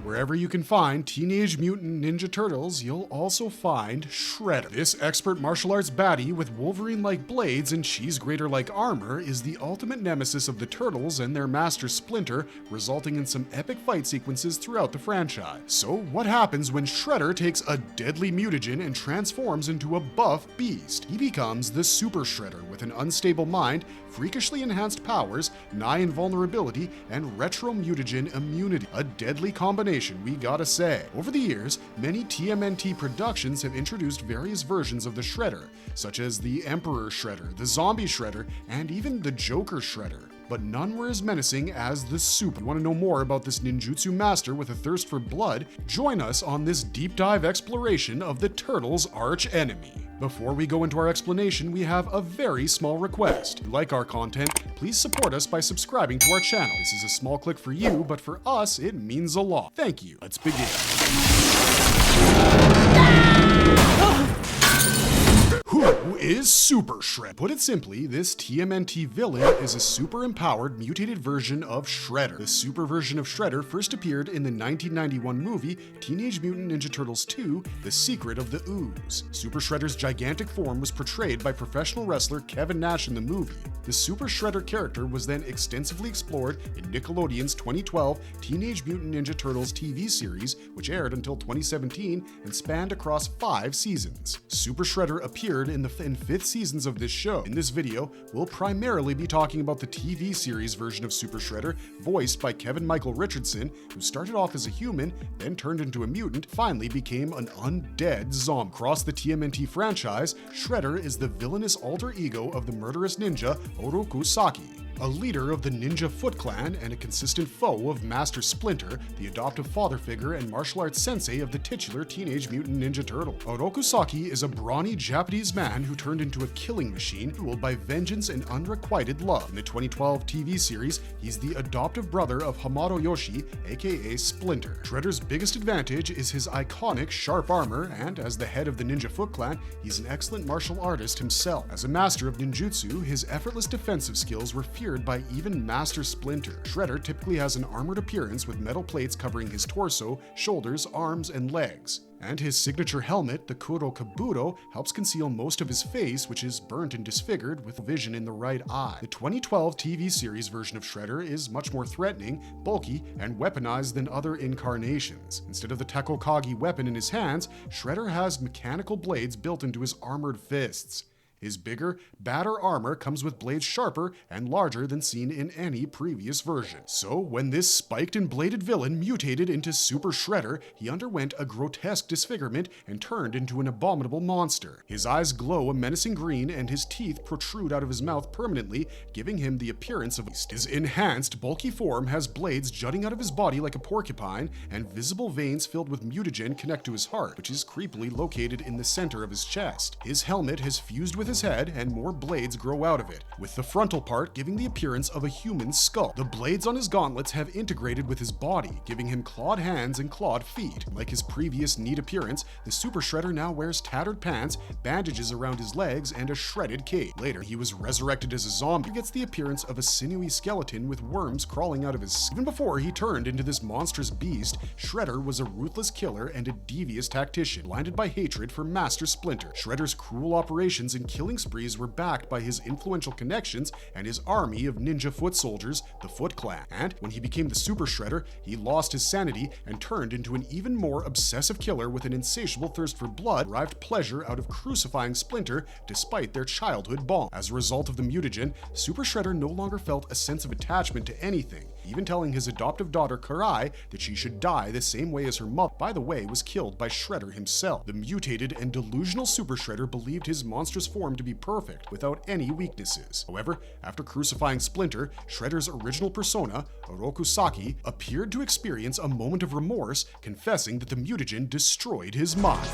wherever you can find Teenage Mutant Ninja Turtles, you'll also find Shredder. This expert martial arts baddie with Wolverine-like blades and cheese grater-like armor is the ultimate nemesis of the Turtles and their Master Splinter, resulting in some epic fight sequences throughout the franchise. So what happens when Shredder takes a deadly mutagen and transforms into a buff beast? He becomes the Super Shredder with an unstable mind, freakishly enhanced powers, nigh invulnerability, and retro-mutagen immunity. A deadly combination, we gotta say. Over the years, many TMNT productions have introduced various versions of the Shredder, such as the Emperor Shredder, the Zombie Shredder, and even the Joker Shredder. But none were as menacing as the Super. You want to know more about this Ninjutsu Master with a thirst for blood? Join us on this deep dive exploration of the Turtles' arch enemy. Before we go into our explanation, we have a very small request. If you like our content, please support us by subscribing to our channel. This is a small click for you, but for us, it means a lot. Thank you. Let's begin. Who is Super Shredder? Put it simply, this TMNT villain is a super empowered, mutated version of Shredder. The super version of Shredder first appeared in the 1991 movie Teenage Mutant Ninja Turtles 2: The Secret of the Ooze. Super Shredder's gigantic form was portrayed by professional wrestler Kevin Nash in the movie. The Super Shredder character was then extensively explored in Nickelodeon's 2012 Teenage Mutant Ninja Turtles TV series, which aired until 2017 and spanned across 5 seasons. Super Shredder appeared in 5th seasons of this show. In this video, we'll primarily be talking about the TV series version of Super Shredder, voiced by Kevin Michael Richardson, who started off as a human, then turned into a mutant, finally became an undead zombie. Across the TMNT franchise, Shredder is the villainous alter ego of the murderous ninja Oroku Saki, a leader of the Ninja Foot Clan and a consistent foe of Master Splinter, the adoptive father figure and martial arts sensei of the titular Teenage Mutant Ninja Turtle. Oroku Saki is a brawny Japanese man who turned into a killing machine fueled by vengeance and unrequited love. In the 2012 TV series, he's the adoptive brother of Hamato Yoshi, aka Splinter. Shredder's biggest advantage is his iconic sharp armor, and as the head of the Ninja Foot Clan, he's an excellent martial artist himself. As a master of ninjutsu, his effortless defensive skills were feared by even Master Splinter. Shredder typically has an armored appearance with metal plates covering his torso, shoulders, arms, and legs. And his signature helmet, the Kuro Kabuto, helps conceal most of his face, which is burnt and disfigured with vision in the right eye. The 2012 TV series version of Shredder is much more threatening, bulky, and weaponized than other incarnations. Instead of the Tekokagi weapon in his hands, Shredder has mechanical blades built into his armored fists. His bigger, badder armor comes with blades sharper and larger than seen in any previous version. So when this spiked and bladed villain mutated into Super Shredder, he underwent a grotesque disfigurement and turned into an abominable monster. His eyes glow a menacing green and his teeth protrude out of his mouth permanently, giving him the appearance of a beast. His enhanced, bulky form has blades jutting out of his body like a porcupine, and visible veins filled with mutagen connect to his heart, which is creepily located in the center of his chest. His helmet has fused with his head and more blades grow out of it, with the frontal part giving the appearance of a human skull. The blades on his gauntlets have integrated with his body, giving him clawed hands and clawed feet. Like his previous neat appearance, the Super Shredder now wears tattered pants, bandages around his legs, and a shredded cape. Later, he was resurrected as a zombie, who gets the appearance of a sinewy skeleton with worms crawling out of his. Even before he turned into this monstrous beast, Shredder was a ruthless killer and a devious tactician, blinded by hatred for Master Splinter. Shredder's cruel operations and killing sprees were backed by his influential connections and his army of ninja foot soldiers, the Foot Clan. And when he became the Super Shredder, he lost his sanity and turned into an even more obsessive killer with an insatiable thirst for blood, derived pleasure out of crucifying Splinter despite their childhood bond. As a result of the mutagen, Super Shredder no longer felt a sense of attachment to anything, even telling his adoptive daughter Karai that she should die the same way as her mother, by the way, was killed by Shredder himself. The mutated and delusional Super Shredder believed his monstrous form to be perfect, without any weaknesses. However, after crucifying Splinter, Shredder's original persona, Oroku Saki, appeared to experience a moment of remorse, confessing that the mutagen destroyed his mind.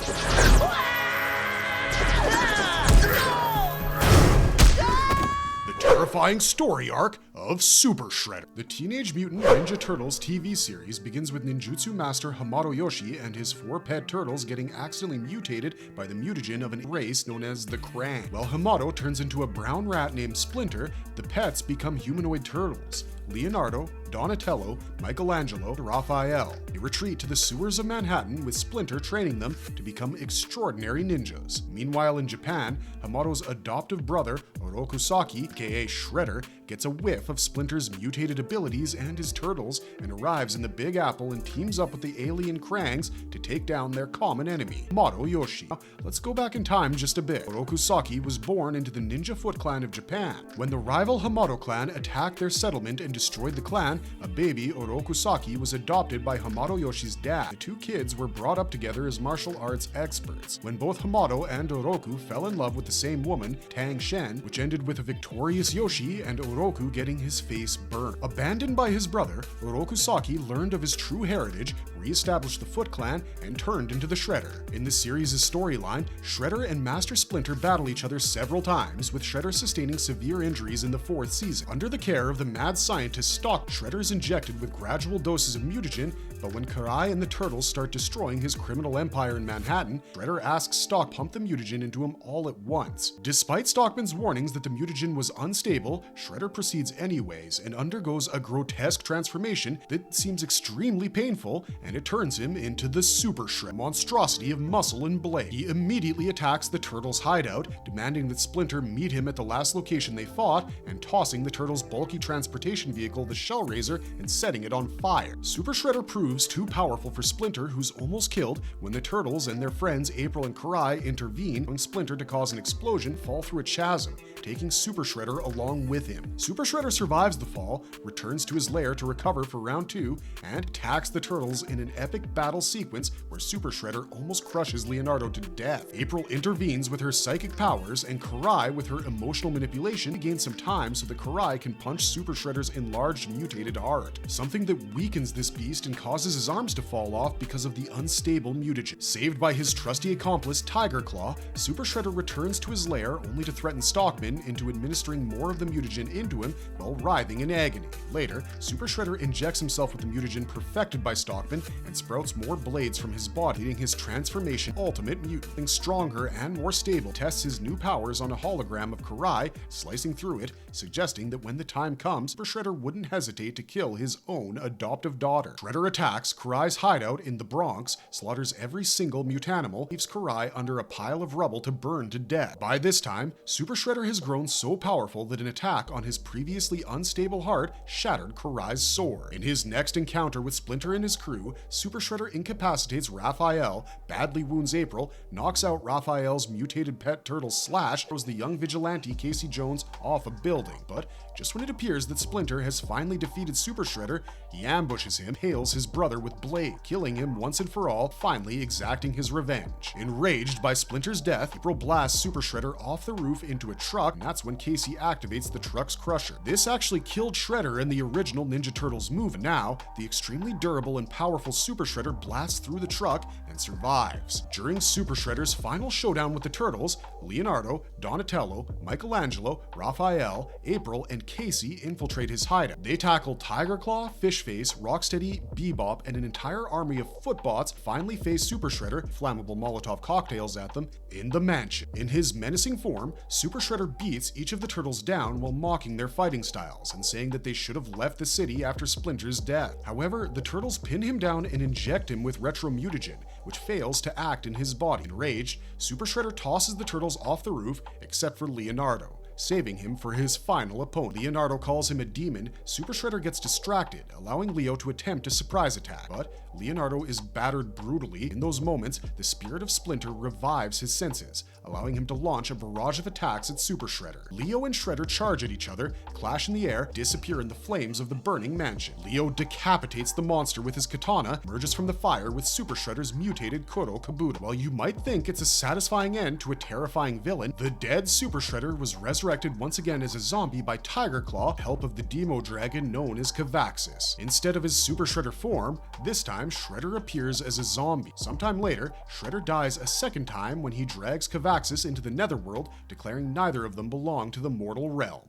Terrifying story arc of Super Shredder. The Teenage Mutant Ninja Turtles TV series begins with Ninjutsu Master Hamato Yoshi and his 4 pet turtles getting accidentally mutated by the mutagen of a race known as the Krang. While Hamato turns into a brown rat named Splinter, the pets become humanoid turtles. Leonardo, Donatello, Michelangelo, and Raphael. They retreat to the sewers of Manhattan with Splinter training them to become extraordinary ninjas. Meanwhile in Japan, Hamado's adoptive brother, Oroku Saki, aka Shredder, gets a whiff of Splinter's mutated abilities and his turtles and arrives in the Big Apple and teams up with the alien Krangs to take down their common enemy, Hamado Yoshi. Now, let's go back in time just a bit. Oroku Saki was born into the Ninja Foot Clan of Japan. When the rival Hamado clan attacked their settlement and destroyed the clan, a baby, Oroku Saki, was adopted by Hamado Yoshi's dad. The two kids were brought up together as martial arts experts. When both Hamado and Oroku fell in love with the same woman, Tang Shen, which ended with a victorious Yoshi and Oroku getting his face burned. Abandoned by his brother, Oroku Saki learned of his true heritage, re-established the Foot Clan, and turned into the Shredder. In the series' storyline, Shredder and Master Splinter battle each other several times, with Shredder sustaining severe injuries in the 4th season. Under the care of the mad scientist Stock, Shredder is injected with gradual doses of mutagen, but when Karai and the Turtles start destroying his criminal empire in Manhattan, Shredder asks Stock to pump the mutagen into him all at once. Despite Stockman's warnings that the mutagen was unstable, Shredder proceeds anyways and undergoes a grotesque transformation that seems extremely painful, and it turns him into the Super Shredder, monstrosity of muscle and blade. He immediately attacks the Turtles' hideout, demanding that Splinter meet him at the last location they fought, and tossing the Turtles' bulky transportation vehicle, the Shellraiser, and setting it on fire. Super Shredder proves too powerful for Splinter, who's almost killed when the Turtles and their friends April and Karai intervene, allowing Splinter to cause an explosion, fall through a chasm, taking Super Shredder along with him. Super Shredder survives the fall, returns to his lair to recover for round 2, and attacks the Turtles in an epic battle sequence where Super Shredder almost crushes Leonardo to death. April intervenes with her psychic powers, and Karai with her emotional manipulation to gain some time so that Karai can punch Super Shredder's enlarged mutated heart, something that weakens this beast and causes his arms to fall off because of the unstable mutagen. Saved by his trusty accomplice Tiger Claw, Super Shredder returns to his lair only to threaten Stockman into administering more of the mutagen into him while writhing in agony. Later, Super Shredder injects himself with the mutagen perfected by Stockman and sprouts more blades from his body, leading his transformation ultimate mutant. Being stronger and more stable, tests his new powers on a hologram of Karai, slicing through it, suggesting that when the time comes, Super Shredder wouldn't hesitate to kill his own adoptive daughter. Shredder attacks Karai's hideout in the Bronx, slaughters every single mutanimal, leaves Karai under a pile of rubble to burn to death. By this time, Super Shredder has grown so powerful that an attack on his previously unstable heart shattered Karai's sword. In his next encounter with Splinter and his crew, Super Shredder incapacitates Raphael, badly wounds April, knocks out Raphael's mutated pet turtle Slash, throws the young vigilante Casey Jones off a building. But just when it appears that Splinter has finally defeated Super Shredder, he ambushes him, hails his brother with blade, killing him once and for all, finally exacting his revenge. Enraged by Splinter's death, April blasts Super Shredder off the roof into a truck, and that's when Casey activates the truck's crusher. This actually killed Shredder in the original Ninja Turtles movie. Now, the extremely durable and powerful Super Shredder blasts through the truck and survives. During Super Shredder's final showdown with the Turtles, Leonardo, Donatello, Michelangelo, Raphael, April, and Casey infiltrate his hideout. They tackle Tiger Claw, Fishface, Rocksteady, Bebop, and an entire army of footbots finally face Super Shredder, flammable Molotov cocktails at them, in the mansion. In his menacing form, Super Shredder beats each of the Turtles down while mocking their fighting styles and saying that they should have left the city after Splinter's death. However, the Turtles pin him down and inject him with retro-mutagen, which fails to act in his body. Enraged, Super Shredder tosses the Turtles off the roof, except for Leonardo, saving him for his final opponent. Leonardo calls him a demon. Super Shredder gets distracted, allowing Leo to attempt a surprise attack, but Leonardo is battered brutally. In those moments, the spirit of Splinter revives his senses, allowing him to launch a barrage of attacks at Super Shredder. Leo and Shredder charge at each other, clash in the air, disappear in the flames of the burning mansion. Leo decapitates the monster with his katana, emerges from the fire with Super Shredder's mutated Koro Kabuto. While you might think it's a satisfying end to a terrifying villain, the dead Super Shredder was resurrected once again as a zombie by Tiger Claw, with the help of the Demo Dragon known as Cavaxis. Instead of his Super Shredder form, this time Shredder appears as a zombie. Sometime later, Shredder dies a second time when he drags Cavaxis into the Netherworld, declaring neither of them belong to the mortal realm.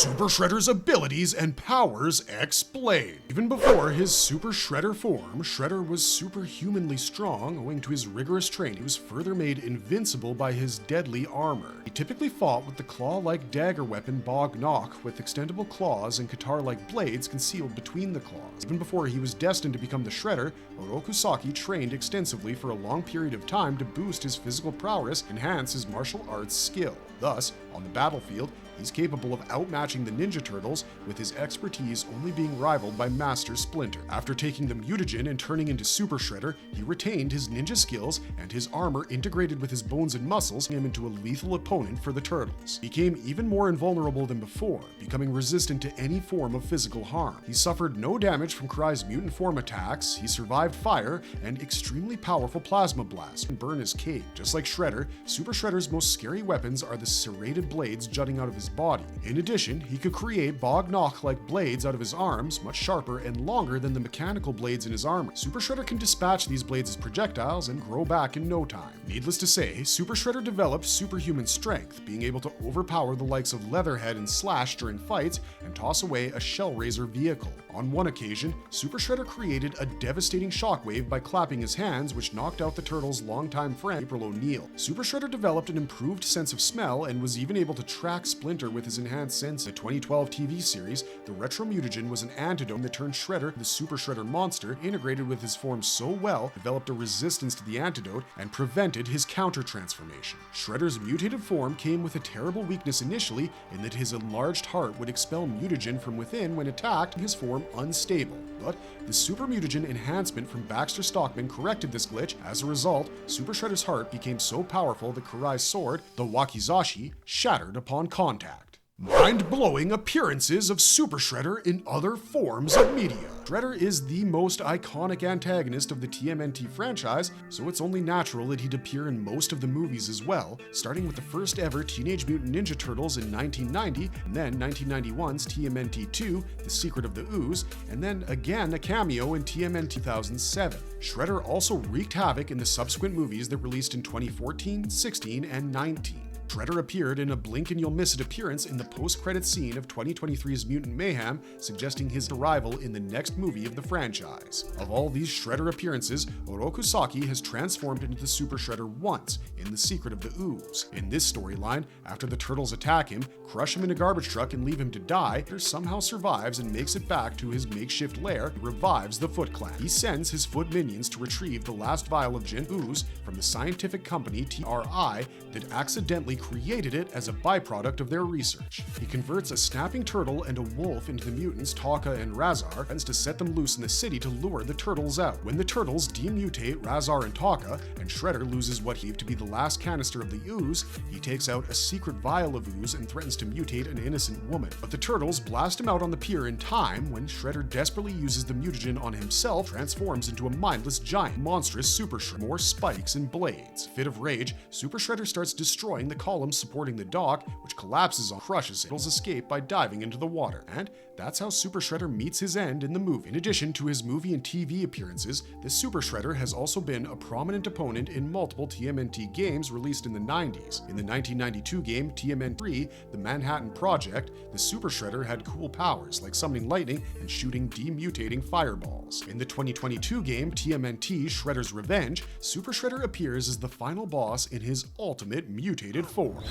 Super Shredder's abilities and powers explained. Even before his Super Shredder form, Shredder was superhumanly strong owing to his rigorous training. He was further made invincible by his deadly armor. He typically fought with the claw-like dagger weapon Bog Knock, with extendable claws and guitar-like blades concealed between the claws. Even before he was destined to become the Shredder, Orokusaki trained extensively for a long period of time to boost his physical prowess and enhance his martial arts skill. Thus, on the battlefield, he's capable of outmatching the Ninja Turtles, with his expertise only being rivaled by Master Splinter. After taking the mutagen and turning into Super Shredder, he retained his ninja skills, and his armor integrated with his bones and muscles made him into a lethal opponent for the Turtles. He became even more invulnerable than before, becoming resistant to any form of physical harm. He suffered no damage from Kurai's mutant form attacks, he survived fire, and extremely powerful plasma blasts can burn his cape. Just like Shredder, Super Shredder's most scary weapons are the serrated blades jutting out of his body. In addition, he could create Bog Knock-like blades out of his arms, much sharper and longer than the mechanical blades in his armor. Super Shredder can dispatch these blades as projectiles and grow back in no time. Needless to say, Super Shredder developed superhuman strength, being able to overpower the likes of Leatherhead and Slash during fights and toss away a Shellraiser vehicle. On one occasion, Super Shredder created a devastating shockwave by clapping his hands, which knocked out the Turtles' longtime friend April O'Neil. Super Shredder developed an improved sense of smell and was even able to track Splinter with his enhanced sense. The 2012 TV series, the retro-mutagen was an antidote that turned Shredder, the Super Shredder monster, integrated with his form so well, developed a resistance to the antidote and prevented his counter-transformation. Shredder's mutated form came with a terrible weakness initially, in that his enlarged heart would expel mutagen from within when attacked, his form unstable. But the Super Mutagen enhancement from Baxter Stockman corrected this glitch. As a result, Super Shredder's heart became so powerful that Kurai's sword, the Wakizashi, shattered upon contact. Mind-blowing appearances of Super Shredder in other forms of media. Shredder is the most iconic antagonist of the TMNT franchise, so it's only natural that he'd appear in most of the movies as well, starting with the first ever Teenage Mutant Ninja Turtles in 1990, and then 1991's TMNT 2, The Secret of the Ooze, and then again a cameo in TMNT 2007. Shredder also wreaked havoc in the subsequent movies that released in 2014, 16, and 19. Shredder appeared in a blink and you'll miss it appearance in the post-credit scene of 2023's Mutant Mayhem, suggesting his arrival in the next movie of the franchise. Of all these Shredder appearances, Orokusaki has transformed into the Super Shredder once, in The Secret of the Ooze. In this storyline, after the Turtles attack him, crush him in a garbage truck and leave him to die, Shredder somehow survives and makes it back to his makeshift lair and revives the Foot Clan. He sends his Foot minions to retrieve the last vial of Gen Ooze from the scientific company TRI that accidentally created it as a byproduct of their research. He converts a snapping turtle and a wolf into the mutants Taka and Razar, and to set them loose in the city to lure the Turtles out. When the Turtles demutate Razar and Taka, and Shredder loses what he believed to be the last canister of the ooze, he takes out a secret vial of ooze and threatens to mutate an innocent woman. But the Turtles blast him out on the pier in time when Shredder desperately uses the mutagen on himself, transforms into a mindless giant, monstrous Super Shredder, more spikes and blades. Fit of rage, Super Shredder starts destroying the columns supporting the dock, which collapses on crushes it. Turtles escape by diving into the water, and that's how Super Shredder meets his end in the movie. In addition to his movie and TV appearances, this Super Shredder has also been a prominent opponent in multiple TMNT games released in the 90s. In the 1992 game TMNT, The Manhattan Project, the Super Shredder had cool powers like summoning lightning and shooting demutating fireballs. In the 2022 game TMNT Shredder's Revenge, Super Shredder appears as the final boss in his ultimate mutated form.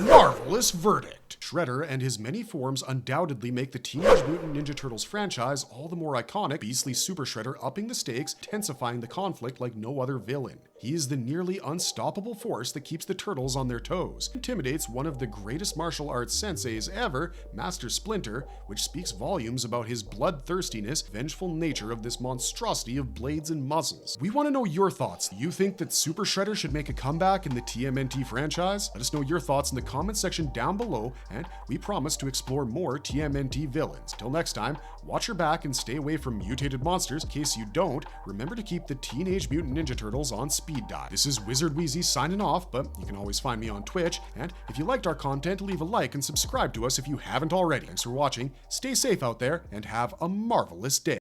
Marvelous verdict. Shredder and his many forms undoubtedly make the Teenage Mutant Ninja Turtles franchise all the more iconic, beastly Super Shredder upping the stakes, intensifying the conflict like no other villain. He is the nearly unstoppable force that keeps the Turtles on their toes, intimidates one of the greatest martial arts senseis ever, Master Splinter, which speaks volumes about his bloodthirstiness, vengeful nature of this monstrosity of blades and muzzles. We want to know your thoughts. Do you think that Super Shredder should make a comeback in the TMNT franchise? Let us know your thoughts in the comment section down below, and we promise to explore more TMNT villains. Till next time, watch your back and stay away from mutated monsters. In case you don't, remember to keep the Teenage Mutant Ninja Turtles on speed dial. This is Wizard Wheezy signing off, but you can always find me on Twitch, and if you liked our content, leave a like and subscribe to us if you haven't already. Thanks for watching, stay safe out there, and have a marvelous day.